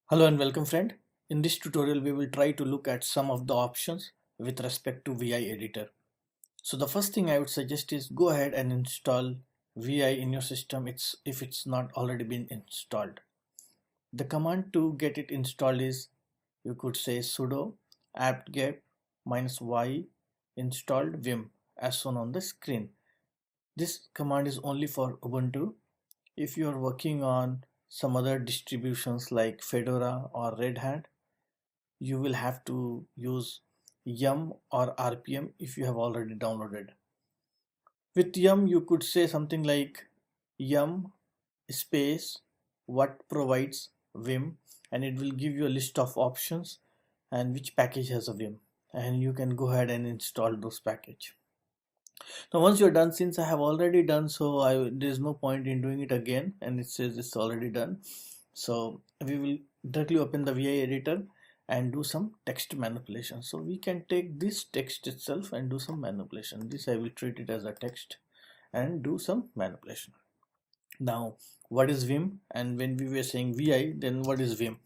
Hello and welcome friend. In this tutorial we will try to look at some of the options with respect to VI editor. So the first thing I would suggest is go ahead and install VI in your system if it's not already been installed. The command to get it installed is, you could say, sudo apt-get -y installed vim as shown on the screen. This command is only for Ubuntu. If you are working on some other distributions like Fedora or Red Hat, you will have to use yum or rpm if you have already downloaded. With yum you could say something like yum space what provides vim, and it will give you a list of options and which package has a vim, and you can go ahead and install those package. Now once you're done, since I have already done so, there's no point in doing it again, and it says it's already done. So we will directly open the VI editor and do some text manipulation. So we can take this text itself and do some manipulation. This I will treat it as a text and do some manipulation. Now what is vim? And when we were saying VI, then what is vim?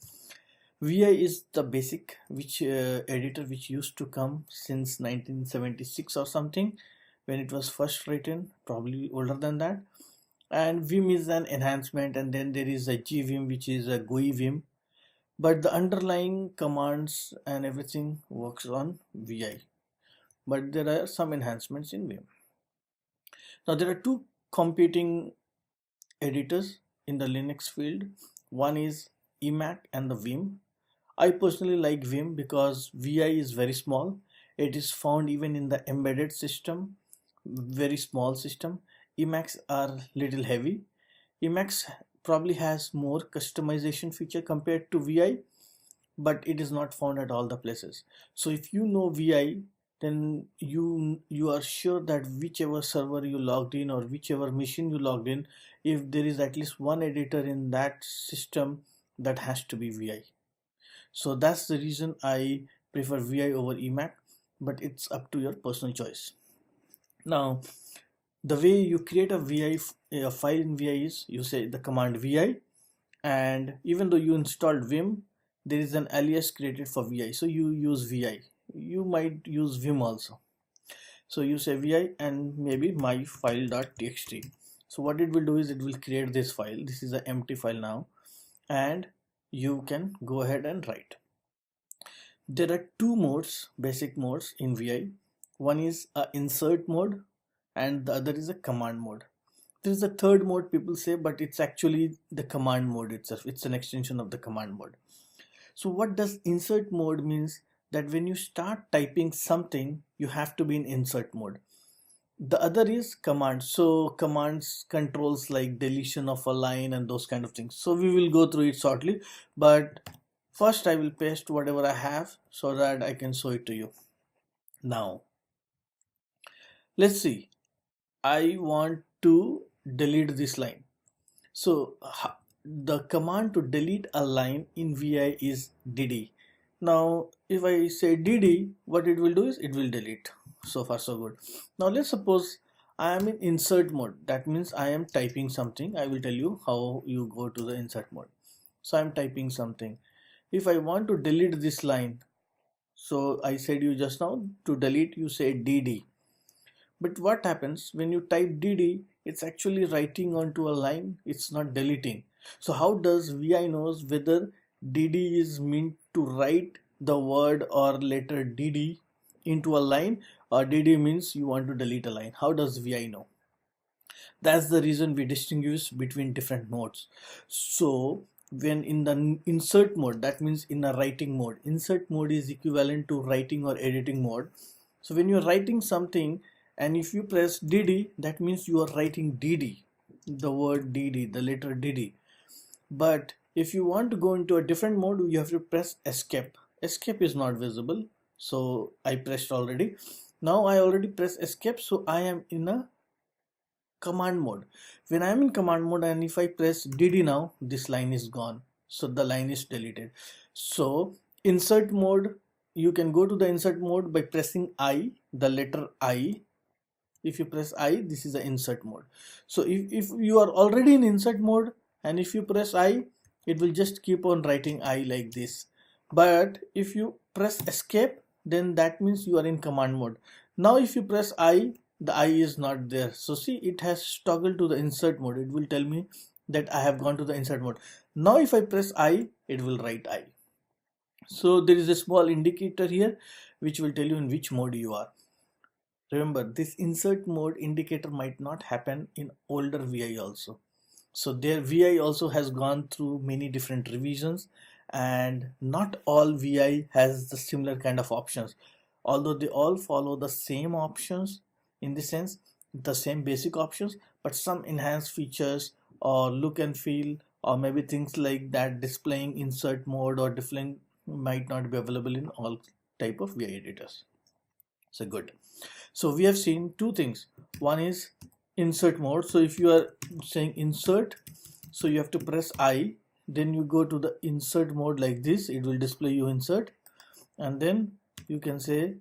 VI is the basic editor which used to come since 1976 or something, when it was first written, probably older than that. And vim is an enhancement, and then there is a gvim which is a GUI vim, but the underlying commands and everything works on VI, but there are some enhancements in vim. Now there are two competing editors in the Linux field. One is Emac and the Vim. I personally like Vim because VI is very small. It is found even in the embedded system, very small system. Emacs are little heavy. Emacs probably has more customization feature compared to VI, but it is not found at all the places. So if you know VI, then you are sure that whichever server you logged in or whichever machine you logged in, if there is at least one editor in that system, that has to be VI. So that's the reason I prefer VI over Emac, but it's up to your personal choice. Now the way you create a a file in VI is, you say the command VI, and even though you installed Vim, there is an alias created for VI, so you use VI. You might use Vim also, so you say VI and maybe my file.txt. So what it will do is it will create this file. This is an empty file now, and you can go ahead and write. There are two modes, basic modes in VI. One is a insert mode and the other is a command mode. There is a third mode people say, but it's actually the command mode itself. It's an extension of the command mode. So what does insert mode means? That when you start typing something, you have to be in insert mode. The other is command. So commands controls like deletion of a line and those kind of things. So we will go through it shortly, but first I will paste whatever I have so that I can show it to you. Now let's see. I want to delete this line. So the command to delete a line in VI is dd. Now if I say dd, what it will do is it will delete. So far so good. Now let's suppose I am in insert mode. That means I am typing something. I will tell you how you go to the insert mode. So I am typing something. If I want to delete this line, so I said you just now, to delete you say dd. But what happens when you type dd? It's actually writing onto a line, it's not deleting. So how does VI knows whether dd is meant to write the word or letter dd into a line, or dd means you want to delete a line? How does VI know? That's the reason we distinguish between different modes. So when in the insert mode, that means in a writing mode, insert mode is equivalent to writing or editing mode. So when you're writing something and if you press dd, that means you are writing dd, the word dd, the letter dd. But if you want to go into a different mode, you have to press escape. Escape is not visible, so I pressed already. Now I already pressed escape, so I am in a command mode. When I am in command mode and if I press dd now, this line is gone, so the line is deleted. So insert mode, you can go to the insert mode by pressing I, the letter I. If you press I, this is the insert mode. So if you are already in insert mode and if you press I, it will just keep on writing I like this. But if you press escape, then that means you are in command mode. Now if you press I, the I is not there. So see, it has toggled to the insert mode. It will tell me that I have gone to the insert mode. Now if I press I, it will write I. So there is a small indicator here which will tell you in which mode you are. Remember, this insert mode indicator might not happen in older VI also. So their VI also has gone through many different revisions, and not all VI has the similar kind of options. Although they all follow the same options, in the sense the same basic options, but some enhanced features or look and feel or maybe things like that displaying insert mode or displaying might not be available in all type of VI editors. So good. So we have seen two things. One is insert mode. So if you are saying insert, so you have to press I, then you go to the insert mode like this, it will display you insert, and then you can say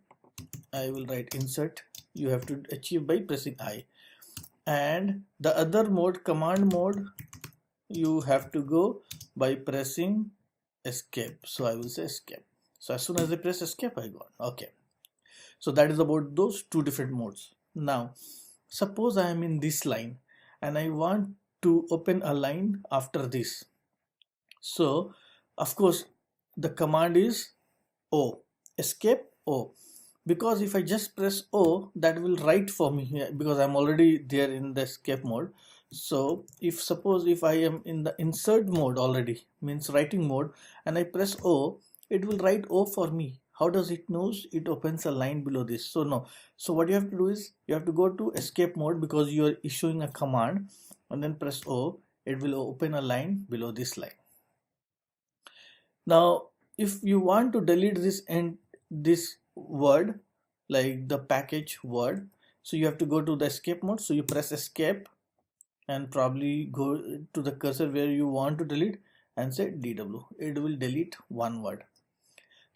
I will write insert. You have to achieve by pressing I. And the other mode, command mode, you have to go by pressing escape. So I will say escape. So as soon as I press escape, I got. Okay. So that is about those two different modes. Now, suppose I am in this line and I want to open a line after this. So, of course, the command is O, escape O. Because if I just press O, that will write for me here because I'm already there in the escape mode. So if suppose if I am in the insert mode already, means writing mode, and I press O, it will write O for me. How does it knows? It opens a line below this. So no. So what you have to do is you have to go to escape mode because you are issuing a command, and then press O. It will open a line below this line. Now if you want to delete this and this word, like the package word, so you have to go to the escape mode. So you press escape and probably go to the cursor where you want to delete and say DW. It will delete one word.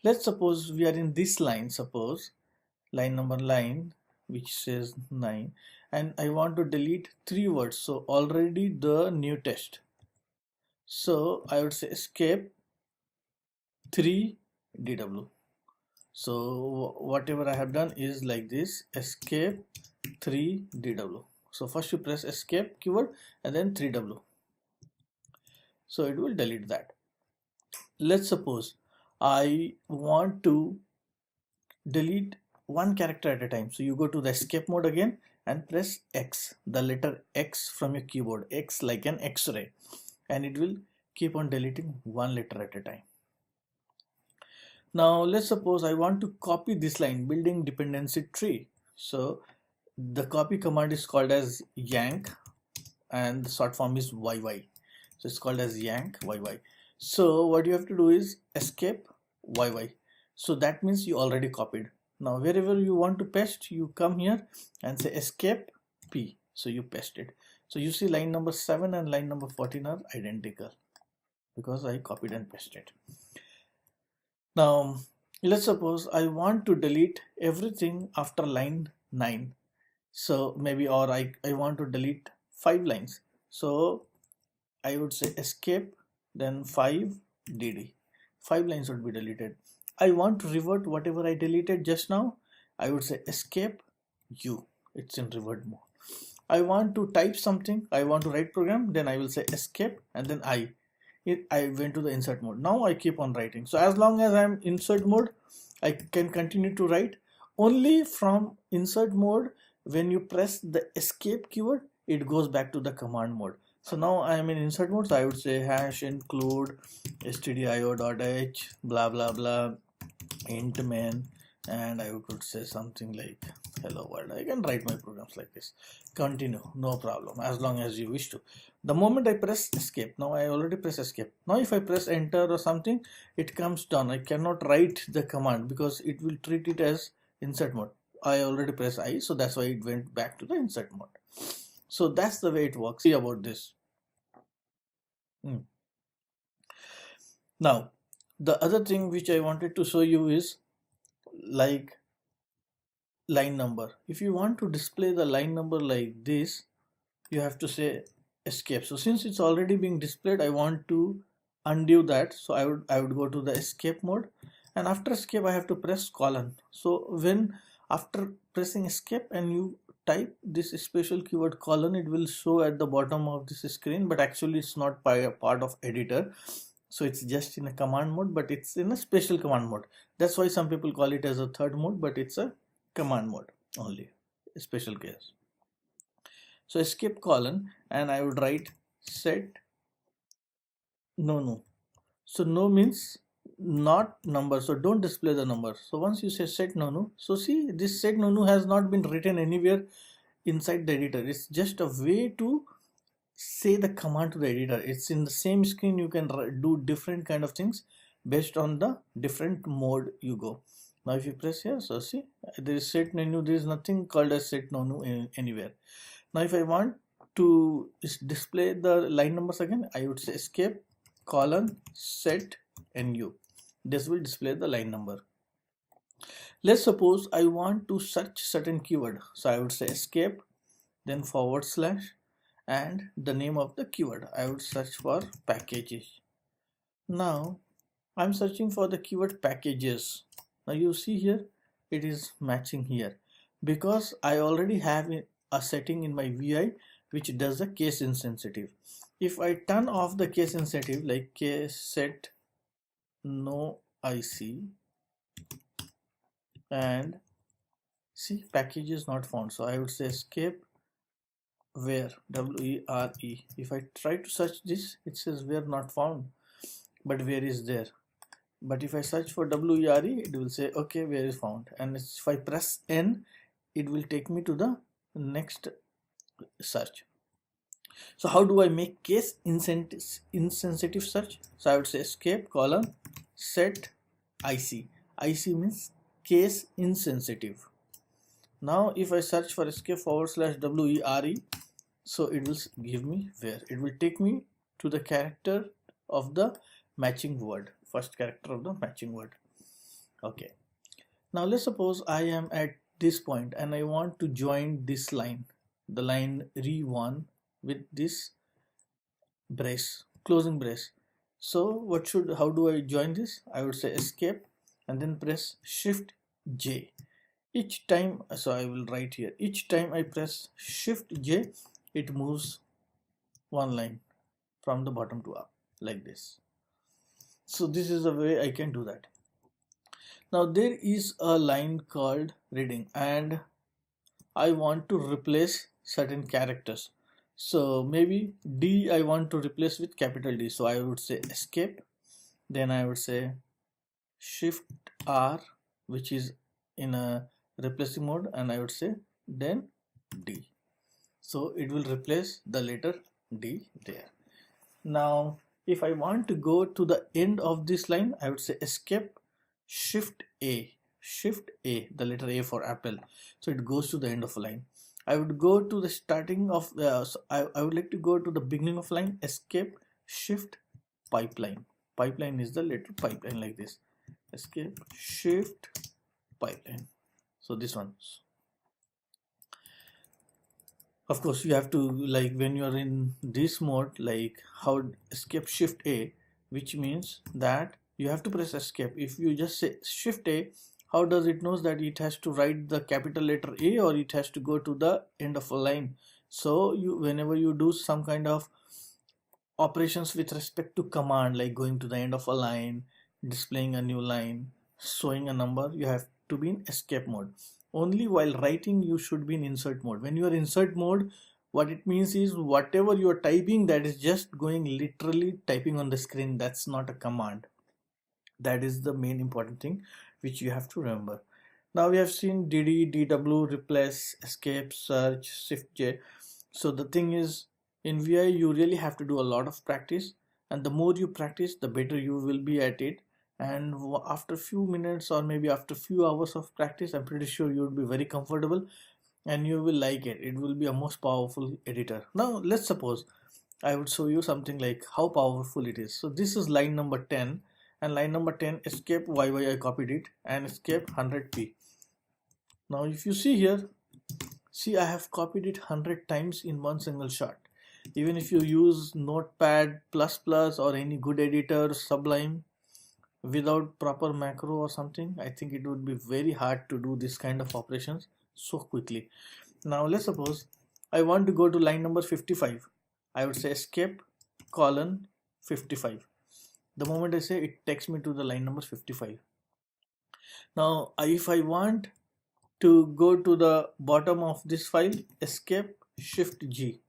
Let's suppose we are in this line, suppose line which says 9, and I want to delete 3 words. So already the new test. So I would say escape 3 DW. So whatever I have done is like this, escape 3 DW. So first you press escape keyword and then 3W. So it will delete that. Let's suppose I want to delete one character at a time. So you go to the escape mode again and press X, the letter X from your keyboard, X like an X-ray, and it will keep on deleting one letter at a time. Now let's suppose I want to copy this line, building dependency tree. So the copy command is called as yank and the short form is YY. So it's called as yank YY. So what you have to do is escape YY. So that means you already copied. Now wherever you want to paste, you come here and say escape P. So you paste it. So you see line number 7 and line number 14 are identical because I copied and pasted. Now let's suppose I want to delete everything after line 9. So maybe, or I want to delete 5 lines. So I would say escape then 5 DD. 5 lines would be deleted. I want to revert whatever I deleted just now. I would say escape U. It's in revert mode. I want to type something. I want to write program. Then I will say escape and then I went to the insert mode. Now I keep on writing. So as long as I'm insert mode, I can continue to write. Only from insert mode, when you press the escape keyword, it goes back to the command mode. So now I am in insert mode, so I would say hash include stdio.h blah blah blah int main, and I could say something like hello world. I can write my programs like this. Continue, no problem, as long as you wish to. The moment I press escape, now I already press escape. Now if I press enter or something, it comes down. I cannot write the command because it will treat it as insert mode. I already press I, so that's why it went back to the insert mode. So that's the way it works. See about this. Now the other thing which I wanted to show you is like line number. If you want to display the line number like this, you have to say escape. So since it's already being displayed, I want to undo that, so I would go to the escape mode, and after escape I have to press colon. So when after pressing escape and you type this special keyword colon, it will show at the bottom of this screen, but actually it's not by a part of editor, so it's just in a command mode, but it's in a special command mode. That's why some people call it as a third mode, but it's a command mode only, a special case. So escape colon, and I would write set no. So no means not number, so don't display the number. So once you say set nonu, so see this set nonu has not been written anywhere inside the editor. It's just a way to say the command to the editor. It's in the same screen. You can do different kind of things based on the different mode you go. Now if you press here, so see there is set menu, there is nothing called as set nonu anywhere. Now if I want to display the line numbers again, I would say escape colon set nu. This will display the line number. Let's suppose I want to search certain keyword, so I would say escape then forward slash and the name of the keyword. I would search for packages. Now I'm searching for the keyword packages. Now you see here it is matching here because I already have a setting in my VI which does the case insensitive. If I turn off the case insensitive like case set no IC and see package is not found, so I would say escape where WERE. If I try to search this, it says where not found, but where is there. But if I search for WERE, it will say okay, where is found, and if I press N, it will take me to the next search. So how do I make case insensitive search? So I would say escape colon set IC. IC means case insensitive. Now if I search for escape forward slash WERE, so it will give me where. It will take me to the character of the matching word, first character of the matching word. Okay, now let's suppose I am at this point and I want to join this line, the line re1 with this brace, closing brace. So how do I join this? I would say escape and then press shift J. Each time, so I will write here, each time I press shift J, it moves one line from the bottom to up like this. So this is the way I can do that. Now there is a line called reading and I want to replace certain characters. So maybe D I want to replace with capital D. So I would say escape, then I would say shift R, which is in a replacing mode, and I would say then D. So it will replace the letter D there. Now if I want to go to the end of this line, I would say escape shift A, the letter A for apple. So it goes to the end of a line. I would go to the starting of I would like to go to the beginning of line, escape shift pipeline. Pipeline is the letter pipeline like this, escape shift pipeline. So this one, of course you have to, like when you are in this mode, like how escape shift A, which means that you have to press escape. If you just say shift A, how does it knows that it has to write the capital letter A or it has to go to the end of a line? So you, whenever you do some kind of operations with respect to command, like going to the end of a line, displaying a new line, showing a number, you have to be in escape mode. Only while writing you should be in insert mode. When you are insert mode, what it means is whatever you are typing, that is just going literally typing on the screen. That's not a command. That is the main important thing which you have to remember. Now we have seen DD, DW, replace, escape, search, shift J. So the thing is, in VI you really have to do a lot of practice, and the more you practice, the better you will be at it. And after few minutes or maybe after few hours of practice, I'm pretty sure you will be very comfortable and you will like it. It will be a most powerful editor. Now let's suppose I would show you something like how powerful it is. So this is line number 10, and line number 10 escape YY, I copied it, and escape 100p. Now if you see here, see I have copied it 100 times in one single shot. Even if you use Notepad++ or any good editor, Sublime, without proper macro or something, I think it would be very hard to do this kind of operations so quickly. Now let's suppose I want to go to line number 55. I would say escape colon 55. The moment I say, it takes me to the line number 55. Now if I want to go to the bottom of this file, escape shift G.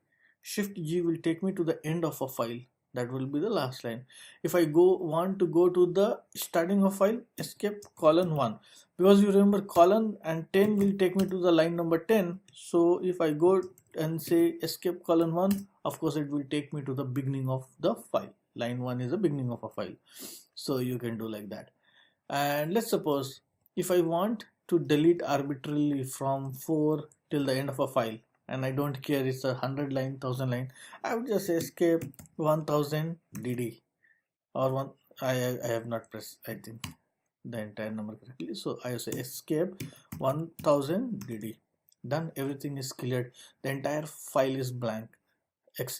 Shift G will take me to the end of a file. That will be the last line. If I want to go to the starting of file, escape colon 1, because you remember colon and 10 will take me to the line number 10. So if I go and say escape colon 1, of course it will take me to the beginning of the file. Line 1 is the beginning of a file. So you can do like that. And let's suppose if I want to delete arbitrarily from 4 till the end of a file, and I don't care it's 100 line, 1000 line, I would just escape 1000 dd, or one. I have not pressed, I think, the entire number correctly, so I say escape 1000 dd. Done, everything is cleared, the entire file is blank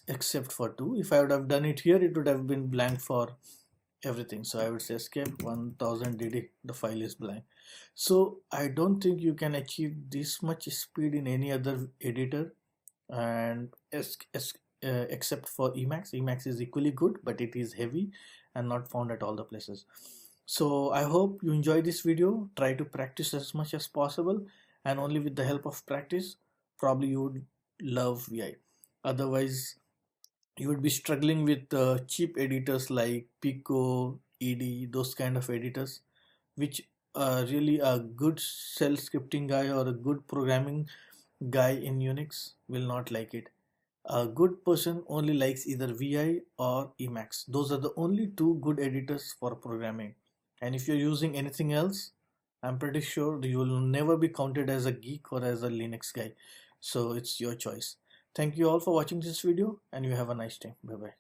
except for 2. If I would have done it here, it would have been blank for everything. So I would say escape 1000 dd, the file is blank. So I don't think you can achieve this much speed in any other editor, and except for Emacs. Emacs is equally good, but it is heavy and not found at all the places. So I hope you enjoy this video. Try to practice as much as possible, and only with the help of practice probably you would love VI. Otherwise you would be struggling with cheap editors like Pico, ED, those kind of editors, which really a good shell scripting guy or a good programming guy in Unix will not like it. A good person only likes either VI or Emacs. Those are the only two good editors for programming. And if you're using anything else, I'm pretty sure you will never be counted as a geek or as a Linux guy. So it's your choice. Thank you all for watching this video, and you have a nice day. Bye bye.